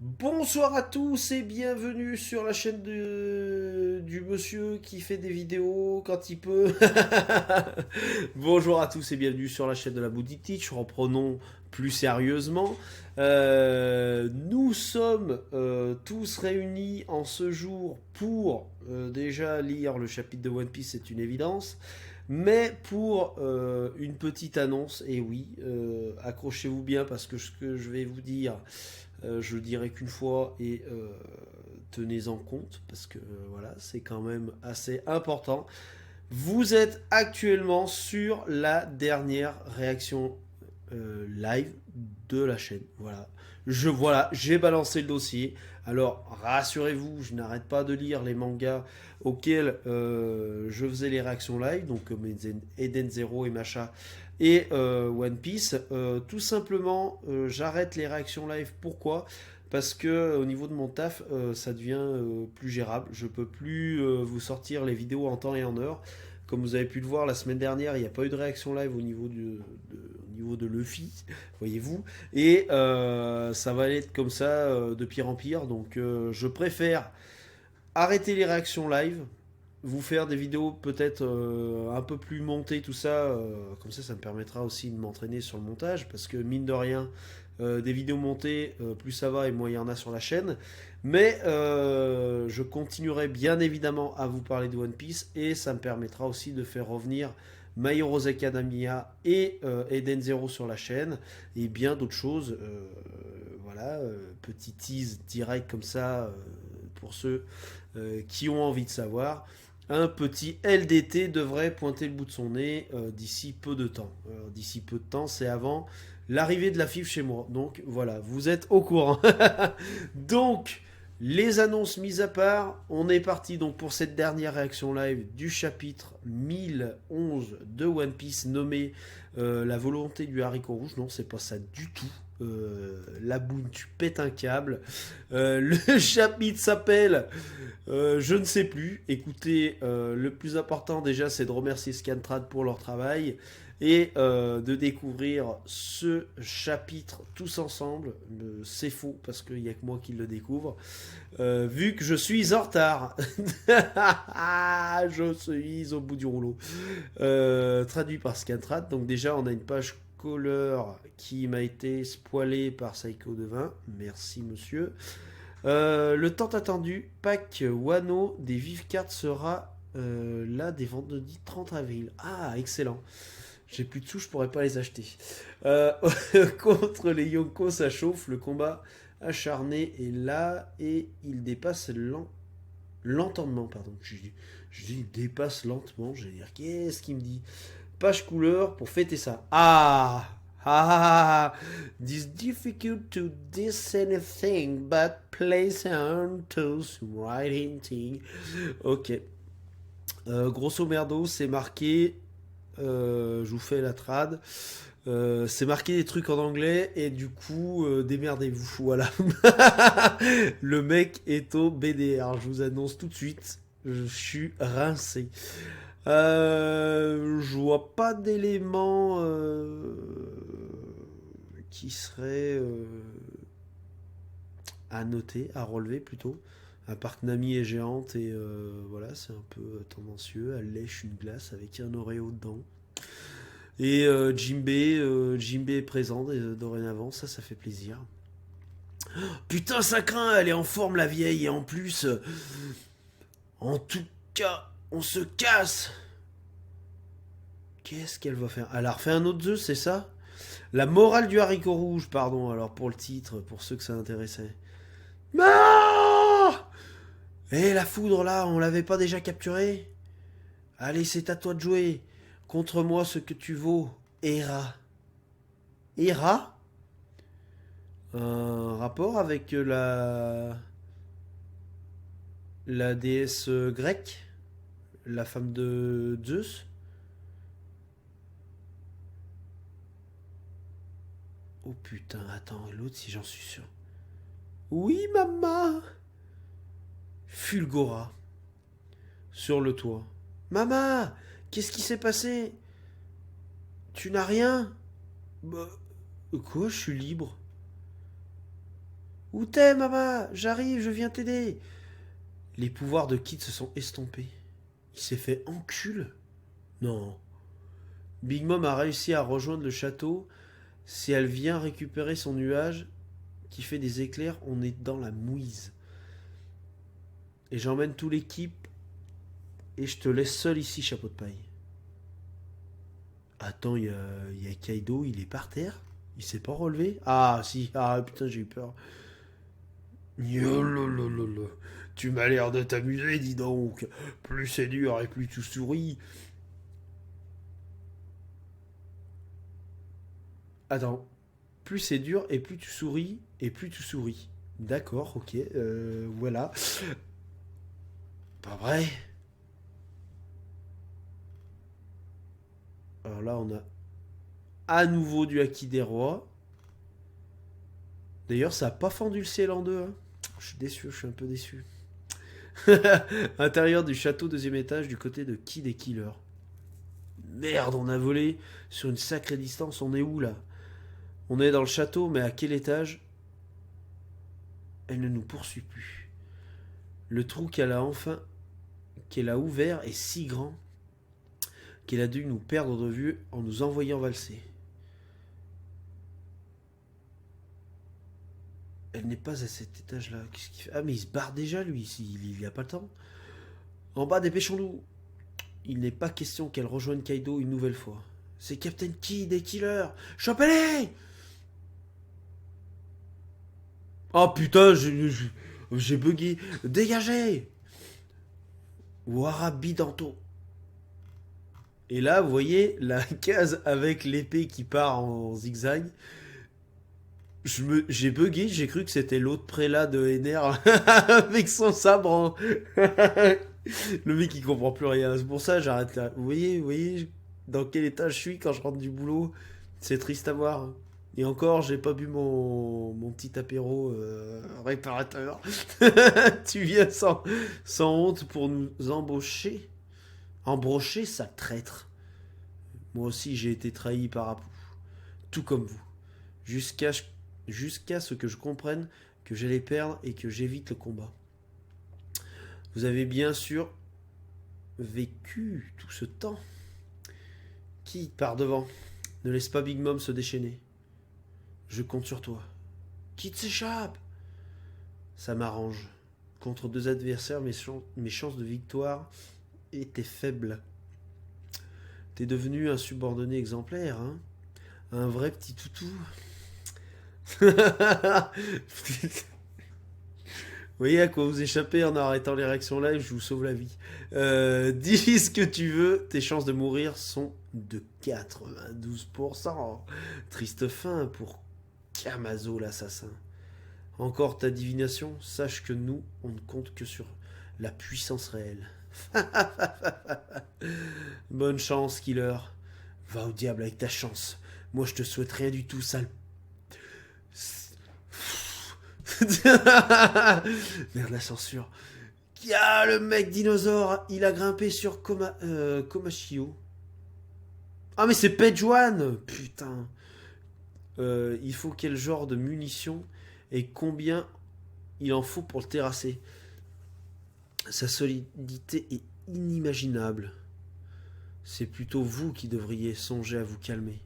Bonsoir à tous et bienvenue sur la chaîne du monsieur qui fait des vidéos quand il peut. Bonjour à tous et bienvenue sur la chaîne de la Bouddhist Teach. Reprenons plus sérieusement. Nous sommes tous réunis en ce jour pour déjà lire le chapitre de One Piece, c'est une évidence. Mais pour une petite annonce, et oui, accrochez-vous bien parce que ce que je vais vous dire, je le dirai qu'une fois et tenez-en compte parce que voilà, c'est quand même assez important. Vous êtes actuellement sur la dernière réaction live de la chaîne. Voilà, j'ai balancé le dossier. Alors rassurez-vous, je n'arrête pas de lire les mangas auxquels je faisais les réactions live, donc comme Eden Zero et Macha et One Piece. Tout simplement, j'arrête les réactions live. Pourquoi? Parce que au niveau de mon taf, ça devient plus gérable. Je peux plus vous sortir les vidéos en temps et en heure. Comme vous avez pu le voir la semaine dernière, il n'y a pas eu de réaction live au niveau de Luffy, voyez-vous. Et ça va être comme ça de pire en pire. Donc je préfère arrêter les réactions live, vous faire des vidéos peut-être un peu plus montées, tout ça. Comme ça me permettra aussi de m'entraîner sur le montage. Parce que mine de rien, des vidéos montées, plus ça va et moins il y en a sur la chaîne. Mais je continuerai bien évidemment à vous parler de One Piece et ça me permettra aussi de faire revenir My Heroes Academia et Eden Zero sur la chaîne et bien d'autres choses. Voilà, petit tease direct comme ça pour ceux qui ont envie de savoir. Un petit LDT devrait pointer le bout de son nez d'ici peu de temps. D'ici peu de temps, c'est avant l'arrivée de la FIF chez moi. Donc voilà, vous êtes au courant. Donc, les annonces mises à part, on est parti donc pour cette dernière réaction live du chapitre 1011 de One Piece nommé La volonté du haricot rouge. Non, c'est pas ça du tout. La boune, tu pètes un câble. Le chapitre s'appelle je ne sais plus. Écoutez, le plus important déjà, c'est de remercier Scantrad pour leur travail et de découvrir ce chapitre tous ensemble. C'est faux parce qu'il n'y a que moi qui le découvre. Vu que je suis en retard. Je suis au bout du rouleau. Traduit par Scantrad. Donc déjà, on a une page color qui m'a été spoilée par Psycho Devin. Merci monsieur. Le tant attendu pack Wano des vives cartes sera là dès vendredi 30 avril. Ah, excellent. J'ai plus de sous, je pourrais pas les acheter. Euh, Contre les Yonko, ça chauffe. Le combat acharné est là et il dépasse l'entendement. Pardon. Je dis il dépasse lentement. Je vais dire qu'est-ce qu'il me dit? Page couleur pour fêter ça. Ah! Ah! This difficult to this anything but place on toes writing thing. Ok. Grosso merdo, c'est marqué. Je vous fais la trad. C'est marqué des trucs en anglais et du coup, démerdez-vous. Voilà. Le mec est au BDR. Je vous annonce tout de suite. Je suis rincé. Je vois pas d'éléments qui seraient à noter, à relever plutôt. À part que Nami est géante et voilà, c'est un peu tendancieux. Elle lèche une glace avec un Oreo dedans. Et Jimbe est présent dorénavant, ça fait plaisir. Putain, ça craint, elle est en forme la vieille et en plus, en tout cas, on se casse. Qu'est-ce qu'elle va faire? Elle a refait un autre Zeus, c'est ça? La morale du haricot rouge, pardon, alors pour le titre, pour ceux que ça intéressait. Ah! Eh, la foudre là, on l'avait pas déjà capturée? Allez, c'est à toi de jouer. Contre moi ce que tu vaux, Hera. Hera? Un rapport avec la déesse grecque? La femme de Zeus? Oh putain, attends, l'autre si j'en suis sûr. Oui, maman! Fulgora, sur le toit. Maman! Qu'est-ce qui s'est passé? Tu n'as rien? Bah, quoi? Je suis libre. Où t'es, maman? J'arrive, je viens t'aider. Les pouvoirs de Kid se sont estompés. Il s'est fait encul? Non. Big Mom a réussi à rejoindre le château. Si elle vient récupérer son nuage qui fait des éclairs, on est dans la mouise. Et j'emmène toute l'équipe et je te laisse seul ici, chapeau de paille. Attends, il y a Kaido, il est par terre? Il s'est pas relevé? Ah, si. Ah, putain, j'ai eu peur. Yololololo. Tu m'as l'air de t'amuser, dis donc. Plus c'est dur et plus tu souris. Attends. Plus c'est dur et plus tu souris et plus tu souris. D'accord, ok. Voilà. Pas vrai. Alors là, on a à nouveau du Haki des Rois. D'ailleurs, ça a pas fendu le ciel en deux. Hein. Je suis déçu, je suis un peu déçu. Intérieur du château, deuxième étage, du côté de Kid et Killer. Merde, on a volé sur une sacrée distance. On est où là? On est dans le château, mais à quel étage? Elle ne nous poursuit plus. Le trou qu'elle a ouvert est si grand qu'elle a dû nous perdre de vue en nous envoyant valser. Elle n'est pas à cet étage-là. Qu'est-ce qu'il fait? Ah, mais il se barre déjà, lui, il n'y a pas le temps. En bas, dépêchons-nous. Il n'est pas question qu'elle rejoigne Kaido une nouvelle fois. C'est Captain Kid et Killer. Chopez-les! Oh putain, j'ai bugué. Dégagez! Warabidanto. Et là, vous voyez la case avec l'épée qui part en zigzag. J'ai bugué, j'ai cru que c'était l'autre prélat de Ener avec son sabre. Le mec il comprend plus rien. C'est pour ça que j'arrête là. Vous voyez dans quel état je suis quand je rentre du boulot. C'est triste à voir. Et encore, j'ai pas bu mon petit apéro réparateur. Tu viens sans honte pour nous embaucher. Embrocher, ça traître. Moi aussi j'ai été trahi par Apu. Tout comme vous. Jusqu'à ce que je comprenne que j'allais perdre et que j'évite le combat. Vous avez bien sûr vécu tout ce temps. Qui part devant? Ne laisse pas Big Mom se déchaîner. Je compte sur toi. Qui s'échappe? Ça m'arrange. Contre deux adversaires, mes chances de victoire étaient faibles. T'es devenu un subordonné exemplaire, hein? Un vrai petit toutou. Vous voyez à quoi vous échappez en arrêtant les réactions live, je vous sauve la vie. Dis ce que tu veux, tes chances de mourir sont de 92%. Triste fin pour Kamazo l'assassin. Encore ta divination, sache que nous, on ne compte que sur la puissance réelle. Bonne chance, Killer. Va au diable avec ta chance. Moi, je te souhaite rien du tout, sale. Merde, la censure. Ah, le mec dinosaure, il a grimpé sur Komashio. Ah, mais c'est Page One. Putain. Il faut quel genre de munitions et combien il en faut pour le terrasser. Sa solidité est inimaginable. C'est plutôt vous qui devriez songer à vous calmer.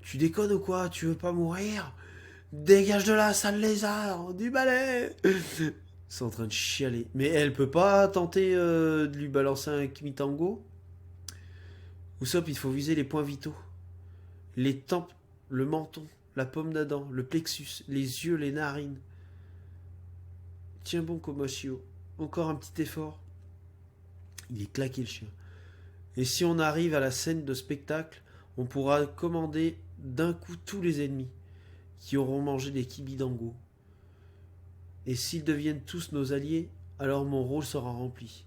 Tu déconnes ou quoi? Tu veux pas mourir? Dégage de là, sale lézard! Du balai! C'est en train de chialer. Mais elle peut pas tenter de lui balancer un Kimitango? Usopp, il faut viser les points vitaux. Les tempes, le menton, la pomme d'Adam, le plexus, les yeux, les narines. Tiens bon, Komashio. Encore un petit effort. Il est claqué le chien. Et si on arrive à la scène de spectacle, on pourra commander d'un coup tous les ennemis qui auront mangé des kibidango. Et s'ils deviennent tous nos alliés, alors mon rôle sera rempli.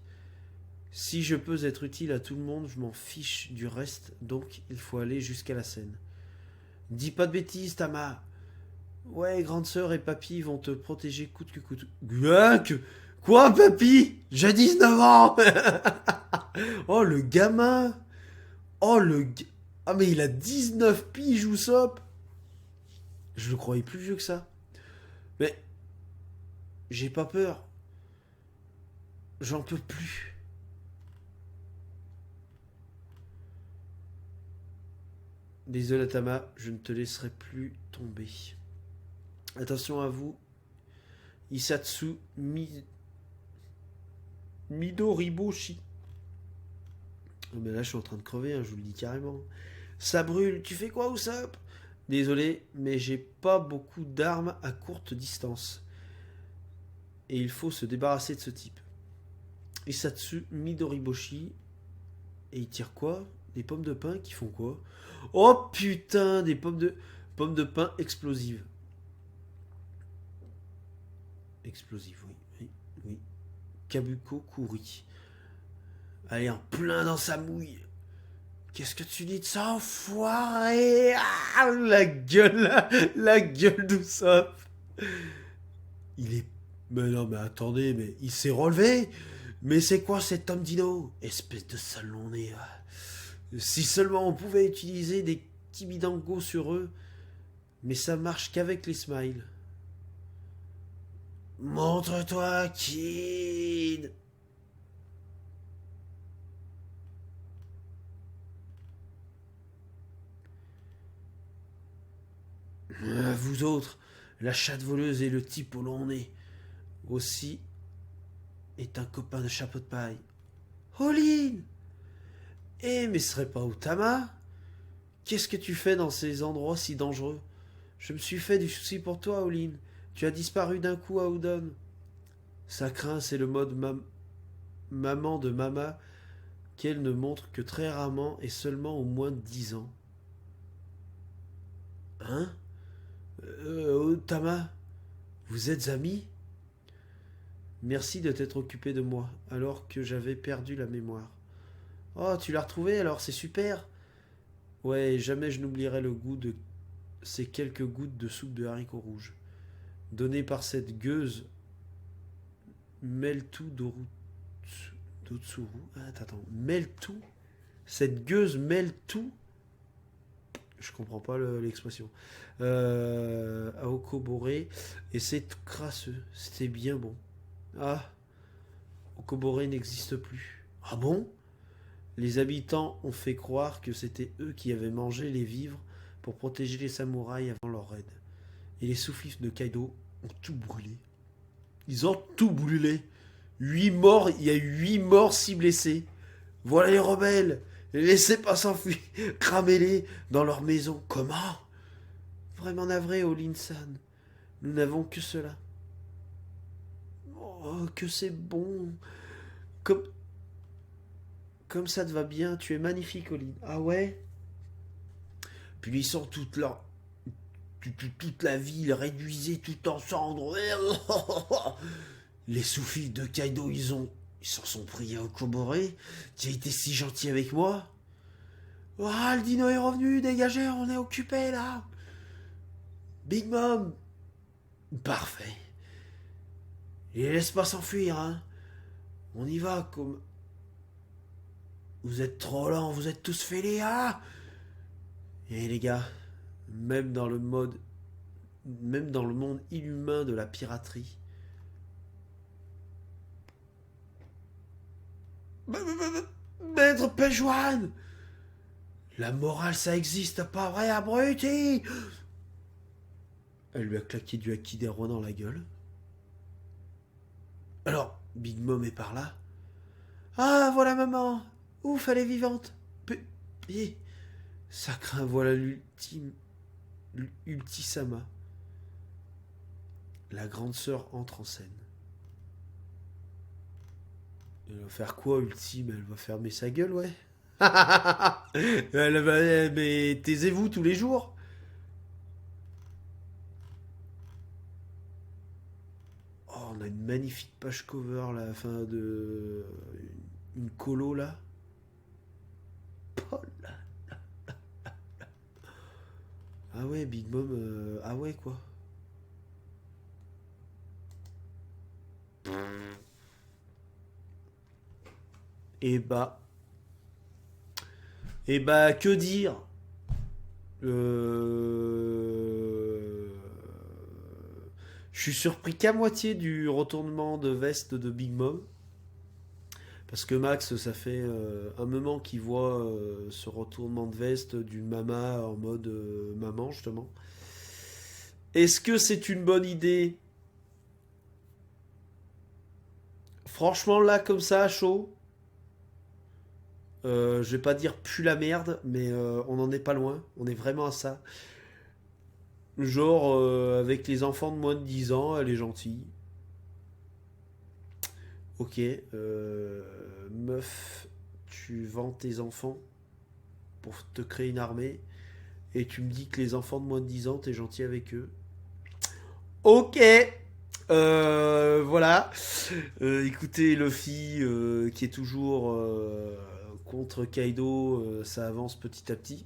Si je peux être utile à tout le monde, je m'en fiche du reste, donc il faut aller jusqu'à la scène. Dis pas de bêtises, Tama. Ouais, grande sœur et papy vont te protéger coûte que coûte. Quoi, papy? J'ai 19 ans. Oh, le gamin. Oh, Ah, mais il a 19 piges, Usopp. Je le croyais plus vieux que ça. Mais j'ai pas peur. J'en peux plus. Désolé Tama, je ne te laisserai plus tomber. Attention à vous. Isatsu Midoriboshi. Oh, mais là, je suis en train de crever, hein, je vous le dis carrément. Ça brûle, tu fais quoi, Usopp? Désolé, mais j'ai pas beaucoup d'armes à courte distance. Et il faut se débarrasser de ce type. Isatsu Midoriboshi. Et il tire quoi? Des pommes de pin qui font quoi? Oh putain, des pommes de pin explosives. Explosives, oui, oui, oui. Kabuko Kuri. Allez, en plein dans sa mouille. Qu'est-ce que tu dis de ça, enfoiré? Ah, la gueule d'Usopp. Il est... Mais non, mais attendez, mais il s'est relevé. Mais c'est quoi cet homme dino? Espèce de salon-nez. Si seulement on pouvait utiliser des Kibidangos sur eux. Mais ça marche qu'avec les smiles. Montre-toi, kid. Vous autres, la chatte voleuse et le type au long nez. Aussi est un copain de chapeau de paille. Olin! Eh, mais ce serait pas Utama? Qu'est-ce que tu fais dans ces endroits si dangereux? Je me suis fait du souci pour toi, Olin. Tu as disparu d'un coup à Udon. Ça craint, c'est le mode maman de Mama qu'elle ne montre que très rarement et seulement au moins de 10 ans. Hein? Utama, vous êtes amis? Merci de t'être occupé de moi, alors que j'avais perdu la mémoire. Oh, tu l'as retrouvé alors, c'est super. Ouais, jamais je n'oublierai le goût de ces quelques gouttes de soupe de haricots rouges, données par cette gueuse Meltu Dotsuru. Attends, Meltu? Cette gueuse Meltu? Je comprends pas l'expression. À Okobore, et c'est tout crasseux, c'était bien bon. Ah, Okobore n'existe plus. Ah bon? Les habitants ont fait croire que c'était eux qui avaient mangé les vivres pour protéger les samouraïs avant leur raid. Et les sous-fifs de Kaido ont tout brûlé. Ils ont tout brûlé. 8 morts, il y a 8 morts, 6 blessés. Voilà les rebelles. Laissez pas s'enfuir. Cramez-les dans leur maison. Comment? Vraiment navré, Olin-san. Nous n'avons que cela. Oh, que c'est bon. Comme, comme ça te va bien. Tu es magnifique, Olin. Ah ouais? Puis ils sont toute la ville réduisée tout en cendres. Les sous-fifs de Kaido, ils s'en sont pris à Okobore, qui a été si gentil avec moi. Ah, le dino est revenu, dégagez, on est occupé là. Big Mom. Parfait. Et laisse pas s'enfuir, hein. On y va comme... Vous êtes trop lents, vous êtes tous fêlés, ah. Et les gars, même dans le monde inhumain de la piraterie, Maître Pejuan, la morale ça existe pas vrai, abruti. Elle lui a claqué du haki des rois dans la gueule. Alors, Big Mom est par là. Ah, voilà maman. Ouf, elle est vivante. Ça craint, voilà l'ultisama. La grande sœur entre en scène. Elle va faire quoi, Ultime? Elle va fermer sa gueule, ouais. Elle va... Mais taisez-vous tous les jours. Oh, on a une magnifique page cover là, fin de... Une colo là. Oh là. Ah ouais, Big Mom... Ah ouais, quoi. Et bah... Et bah, que dire? Euh... Je suis surpris qu'à moitié du retournement de veste de Big Mom. Parce que Max, ça fait un moment qu'il voit ce retournement de veste d'une mama en mode maman, justement. Est-ce que c'est une bonne idée? Franchement, là, comme ça, à chaud, je vais pas dire pue la merde, mais on n'en est pas loin. On est vraiment à ça. Genre, avec les enfants de moins de 10 ans, elle est gentille. Ok, meuf, tu vends tes enfants pour te créer une armée et tu me dis que les enfants de moins de 10 ans, t'es gentil avec eux. Ok, voilà. Écoutez, Luffy, qui est toujours contre Kaido, ça avance petit à petit.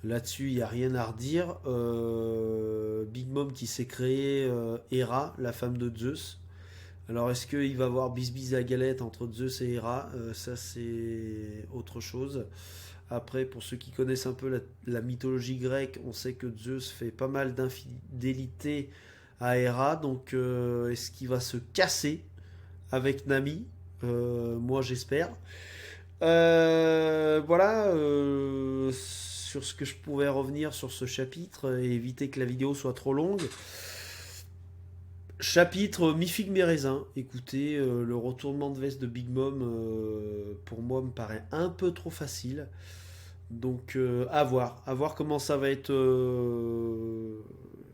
Là-dessus, il n'y a rien à redire. Big Mom qui s'est créé Hera, la femme de Zeus. Alors, est-ce qu'il va y avoir bisbise à galette entre Zeus et Hera? Ça, c'est autre chose. Après, pour ceux qui connaissent un peu la mythologie grecque, on sait que Zeus fait pas mal d'infidélité à Hera. Donc, est-ce qu'il va se casser avec Nami? Moi, j'espère. Voilà, sur ce que je pouvais revenir sur ce chapitre et éviter que la vidéo soit trop longue. Chapitre mi-figue mi-raisin. Écoutez, le retournement de veste de Big Mom, pour moi, me paraît un peu trop facile. Donc, à voir comment ça va être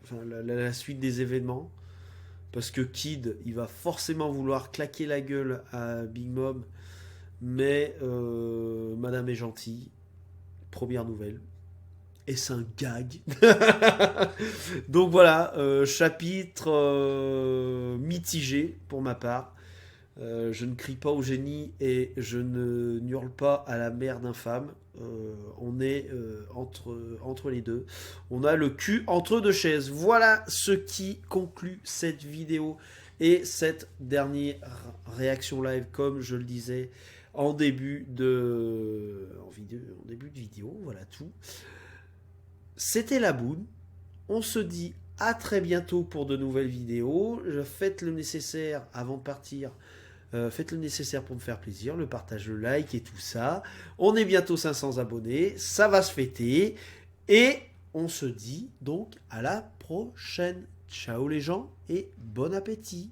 enfin, la suite des événements. Parce que Kid, il va forcément vouloir claquer la gueule à Big Mom. Mais Madame est gentille. Première nouvelle. Et c'est un gag. Donc voilà, chapitre mitigé pour ma part. Je ne crie pas au génie et je ne hurle pas à la merde infâme. On est entre les deux. On a le cul entre deux chaises. Voilà ce qui conclut cette vidéo et cette dernière réaction live, comme je le disais en début de vidéo. Voilà tout. C'était la boune. On se dit à très bientôt pour de nouvelles vidéos. Faites le nécessaire avant de partir. Faites le nécessaire pour me faire plaisir, le partage, le like et tout ça. On est bientôt 500 abonnés, ça va se fêter. Et on se dit donc à la prochaine. Ciao les gens et bon appétit.